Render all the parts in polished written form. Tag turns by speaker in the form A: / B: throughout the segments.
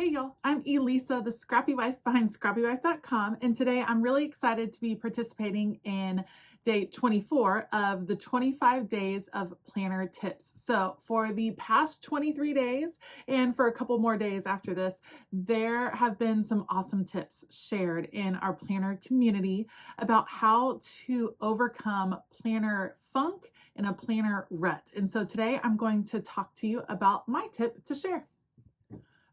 A: Hey y'all, I'm Elisa, the Scrappy Wife behind ScrappyWife.com, and today I'm really excited to be participating in day 24 of the 25 days of planner tips. So for the past 23 days and for a couple more days after this, there have been some awesome tips shared in our planner community about how to overcome planner funk and a planner rut. And so today I'm going to talk to you about my tip to share.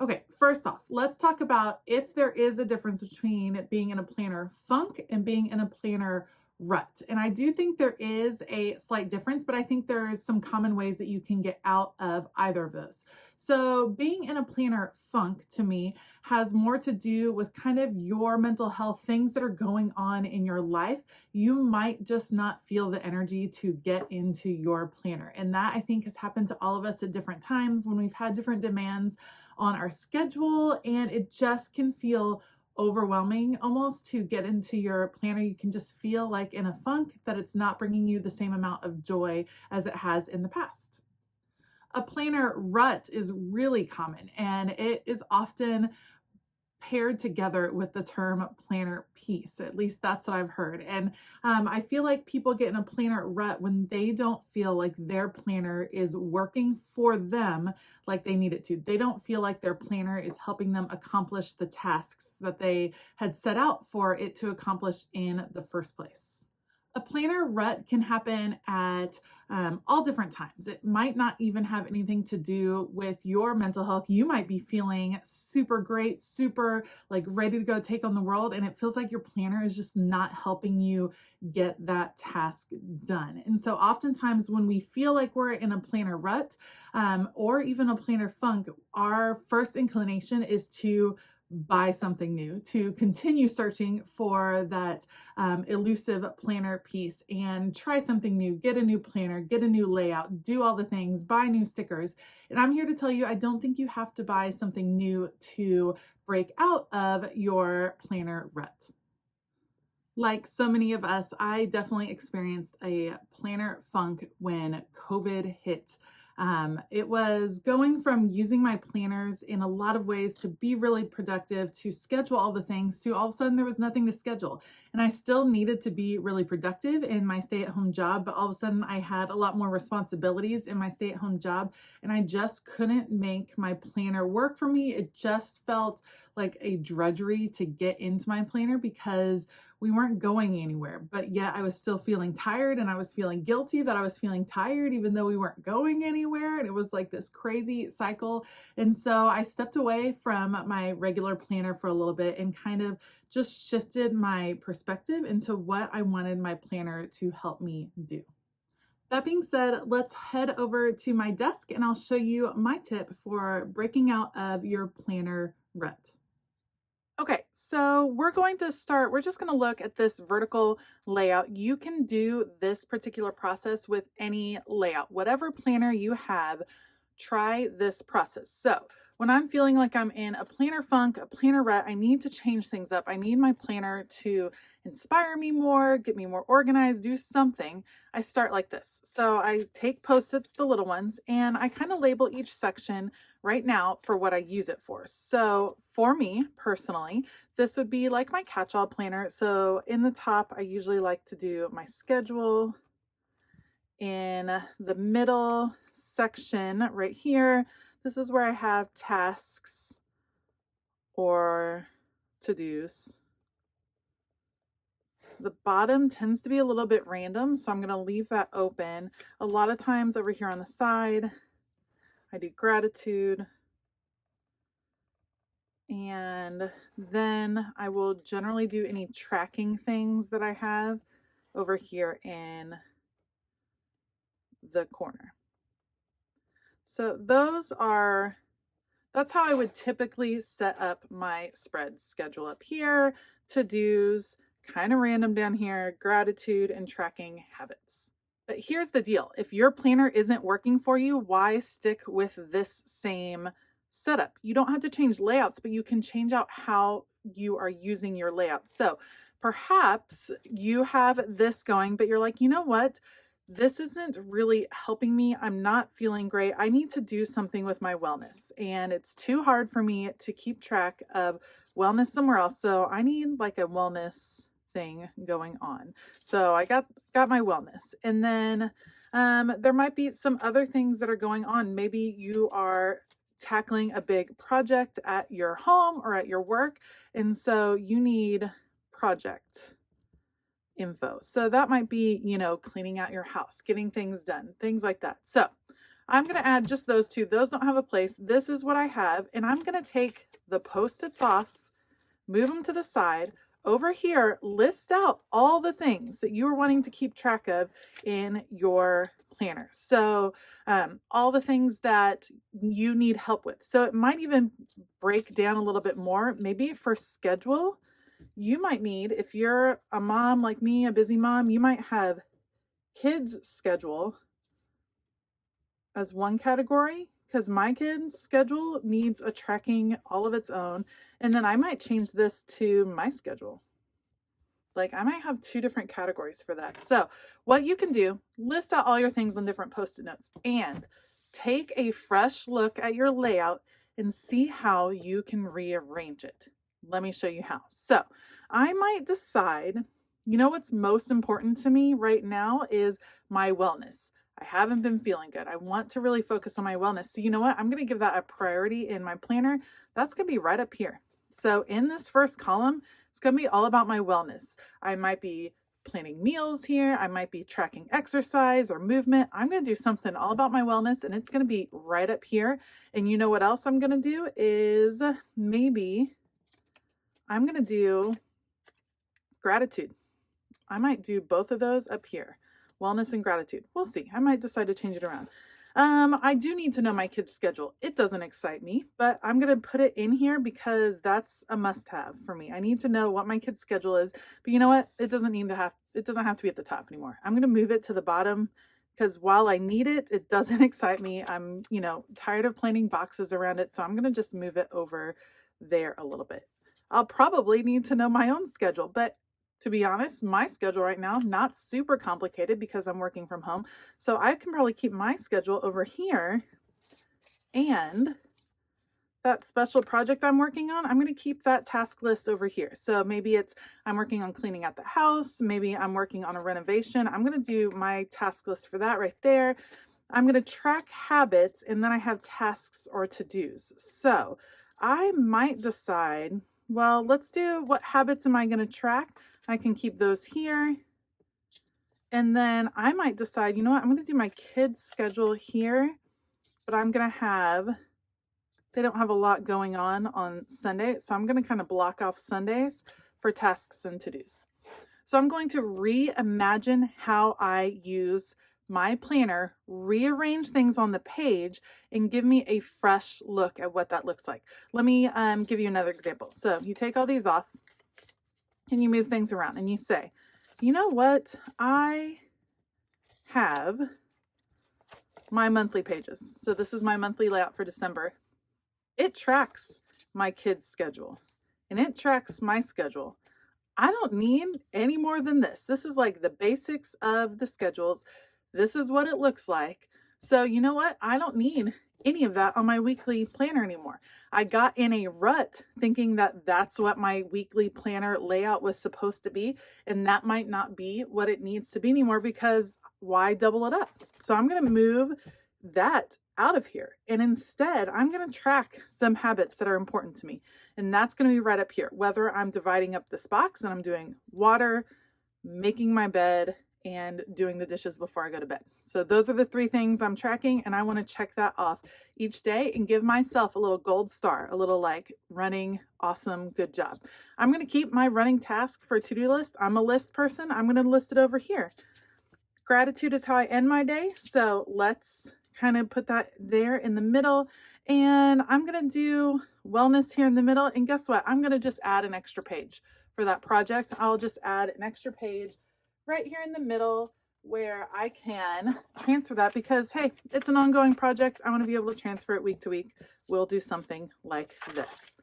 A: Okay, first off, let's talk about if there is a difference between being in a planner funk and being in a planner rut. And I do think there is a slight difference, but I think there's some common ways that you can get out of either of those. So being in a planner funk to me has more to do with kind of your mental health, things that are going on in your life. You might just not feel the energy to get into your planner. And that I think has happened to all of us at different times when we've had different demands on our schedule, and it just can feel overwhelming almost to get into your planner. You can just feel like in a funk that it's not bringing you the same amount of joy as it has in the past. A planner rut is really common, and it is often paired together with the term planner peace. At least that's what I've heard. And I feel like people get in a planner rut when they don't feel like their planner is working for them like they need it to. They don't feel like their planner is helping them accomplish the tasks that they had set out for it to accomplish in the first place. A planner rut can happen at all different times. It might not even have anything to do with your mental health. You might be feeling super great, super like ready to go take on the world, and it feels like your planner is just not helping you get that task done. And so oftentimes when we feel like we're in a planner rut or even a planner funk, our first inclination is to buy something new, to continue searching for that elusive planner piece and try something new, get a new planner, get a new layout, do all the things, buy new stickers. And I'm here to tell you, I don't think you have to buy something new to break out of your planner rut. Like so many of us, I definitely experienced a planner funk when COVID hit. It was going from using my planners in a lot of ways to be really productive, to schedule all the things, to all of a sudden there was nothing to schedule. And I still needed to be really productive in my stay-at-home job, but all of a sudden I had a lot more responsibilities in my stay-at-home job, and I just couldn't make my planner work for me. It just felt like a drudgery to get into my planner because we weren't going anywhere, but yet I was still feeling tired, and I was feeling guilty that I was feeling tired even though we weren't going anywhere. And it was like this crazy cycle. And so I stepped away from my regular planner for a little bit and kind of just shifted my perspective into what I wanted my planner to help me do. That being said, let's head over to my desk and I'll show you my tip for breaking out of your planner rut. Okay, so we're just going to look at this vertical layout. You can do this particular process with any layout. Whatever planner you have, try this process. So when I'm feeling like I'm in a planner funk, a planner rut, I need to change things up. I need my planner to inspire me more, get me more organized, do something. I start like this. So I take Post-its, the little ones, and I kind of label each section right now for what I use it for. So for me personally, this would be like my catch-all planner. So in the top, I usually like to do my schedule. In the middle section right here, this is where I have tasks or to-dos. The bottom tends to be a little bit random, so I'm going to leave that open. A lot of times over here on the side, I do gratitude. And then I will generally do any tracking things that I have over here in the corner. So that's how I would typically set up my spread schedule up here, to-dos, kind of random down here, gratitude, and tracking habits. But here's the deal. If your planner isn't working for you, why stick with this same setup? You don't have to change layouts, but you can change out how you are using your layout. So perhaps you have this going, but you're like, you know what? this isn't really helping me. I'm not feeling great. I need to do something with my wellness, and it's too hard for me to keep track of wellness somewhere else. So I need like a wellness thing going on. So I got my wellness, and then there might be some other things that are going on. Maybe you are tackling a big project at your home or at your work, and so you need project info. So that might be, cleaning out your house, getting things done, things like that. So I'm going to add just those two. Those don't have a place. This is what I have. And I'm going to take the Post-its off, move them to the side. Over here, list out all the things that you are wanting to keep track of in your planner. So all the things that you need help with. So it might even break down a little bit more, maybe for schedule. You might need, if you're a mom like me, a busy mom, you might have kids' schedule as one category, because my kids' schedule needs a tracking all of its own. And then I might change this to my schedule. Like I might have two different categories for that. So what you can do, list out all your things on different Post-it notes and take a fresh look at your layout and see how you can rearrange it. Let me show you how. So I might decide, what's most important to me right now is my wellness. I haven't been feeling good. I want to really focus on my wellness. So you know what? I'm going to give that a priority in my planner. That's going to be right up here. So in this first column, it's going to be all about my wellness. I might be planning meals here. I might be tracking exercise or movement. I'm going to do something all about my wellness, and it's going to be right up here. And you know what else I'm going to do is maybe I'm going to do gratitude. I might do both of those up here, wellness and gratitude. We'll see. I might decide to change it around. I do need to know my kids' schedule. It doesn't excite me, but I'm going to put it in here because that's a must-have for me. I need to know what my kids' schedule is, but you know what? It doesn't have to be at the top anymore. I'm going to move it to the bottom because while I need it, it doesn't excite me. I'm, tired of planning boxes around it. So I'm going to just move it over there a little bit. I'll probably need to know my own schedule, but to be honest, my schedule right now, not super complicated because I'm working from home. So I can probably keep my schedule over here, and that special project I'm working on, I'm going to keep that task list over here. So maybe I'm working on cleaning out the house. Maybe I'm working on a renovation. I'm going to do my task list for that right there. I'm going to track habits, and then I have tasks or to-dos. So I might decide, well, let's do what habits am I going to track? I can keep those here. And then I might decide, you know what, I'm going to do my kids' schedule here, but I'm going to they don't have a lot going on Sunday. So I'm going to kind of block off Sundays for tasks and to-dos. So I'm going to reimagine how I use my planner, rearrange things on the page, and give me a fresh look at what that looks like. Let me give you another example. So you take all these off, and you move things around and you say, you know what? I have my monthly pages. So this is my monthly layout for December. It tracks my kids' schedule and it tracks my schedule. I don't need any more than this. This is like the basics of the schedules. This is what it looks like. So you know what? I don't need any of that on my weekly planner anymore. I got in a rut thinking that that's what my weekly planner layout was supposed to be, and that might not be what it needs to be anymore, because why double it up? So I'm going to move that out of here, and instead I'm going to track some habits that are important to me, and that's going to be right up here, whether I'm dividing up this box and I'm doing water, making my bed, and doing the dishes before I go to bed. So those are the 3 things I'm tracking, and I want to check that off each day and give myself a little gold star, a little like running awesome, good job. I'm going to keep my running task for a to-do list. I'm a list person. I'm going to list it over here. Gratitude is how I end my day. So let's kind of put that there in the middle, and I'm going to do wellness here in the middle. And guess what? I'm going to just add an extra page for that project. I'll just add an extra page right here in the middle where I can transfer that, because hey, it's an ongoing project. I want to be able to transfer it week to week. We'll do something like this.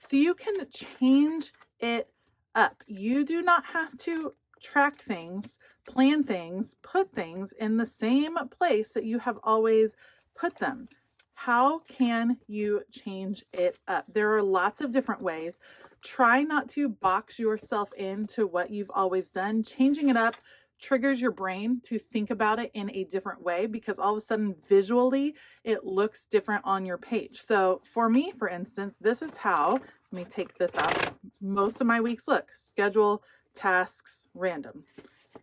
A: So you can change it up. You do not have to track things, plan things, put things in the same place that you have always put them. How can you change it up? There are lots of different ways. Try not to box yourself into what you've always done. Changing it up triggers your brain to think about it in a different way, because all of a sudden visually it looks different on your page. So for me, for instance, this is how, let me take this out. Most of my weeks look: schedule, tasks, random.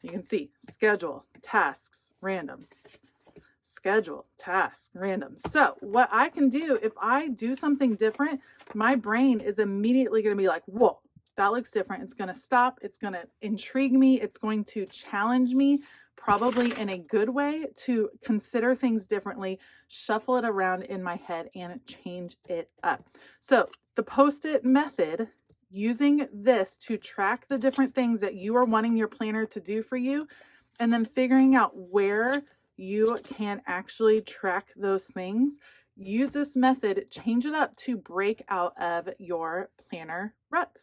A: You can see schedule, tasks, random. Schedule, task, random. So what I can do, if I do something different, my brain is immediately going to be like, whoa, that looks different. It's going to stop. It's going to intrigue me. It's going to challenge me, probably in a good way, to consider things differently, shuffle it around in my head, and change it up. So the Post-it method, using this to track the different things that you are wanting your planner to do for you, and then figuring out where you can actually track those things. Use this method, change it up to break out of your planner rut.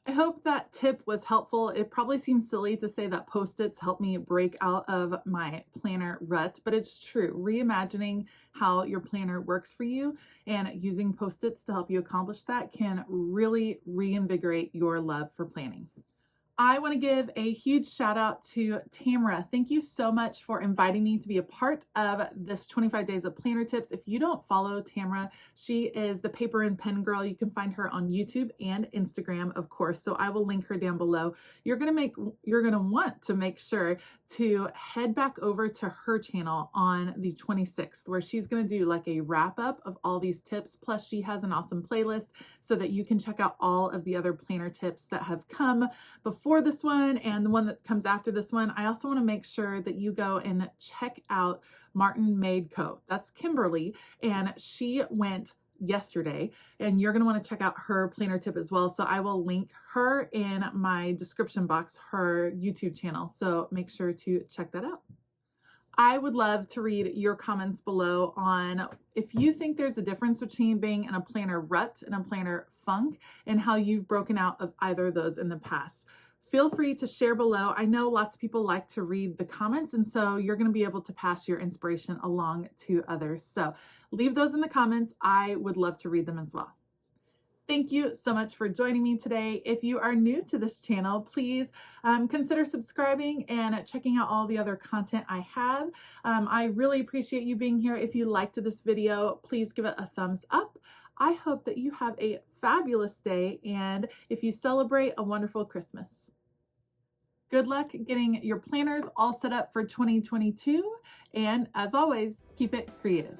A: I hope that tip was helpful. It probably seems silly to say that Post-its help me break out of my planner rut, but it's true. Reimagining how your planner works for you and using Post-its to help you accomplish that can really reinvigorate your love for planning. I want to give a huge shout out to Tamara. Thank you so much for inviting me to be a part of this 25 days of planner tips. If you don't follow Tamara, she is the paper and pen girl. You can find her on YouTube and Instagram, of course. So I will link her down below. You're going to want to make sure to head back over to her channel on the 26th, where she's going to do like a wrap up of all these tips. Plus she has an awesome playlist so that you can check out all of the other planner tips that have come before this one and the one that comes after this one. I also want to make sure that you go and check out Martin Made Co. That's Kimberly, and she went yesterday, and you're going to want to check out her planner tip as well. So I will link her in my description box, her YouTube channel. So make sure to check that out. I would love to read your comments below on if you think there's a difference between being in a planner rut and a planner funk, and how you've broken out of either of those in the past. Feel free to share below. I know lots of people like to read the comments, and so you're going to be able to pass your inspiration along to others. So leave those in the comments. I would love to read them as well. Thank you so much for joining me today. If you are new to this channel, please consider subscribing and checking out all the other content I have. I really appreciate you being here. If you liked this video, please give it a thumbs up. I hope that you have a fabulous day, and if you celebrate, a wonderful Christmas. Good luck getting your planners all set up for 2022, and as always, keep it creative.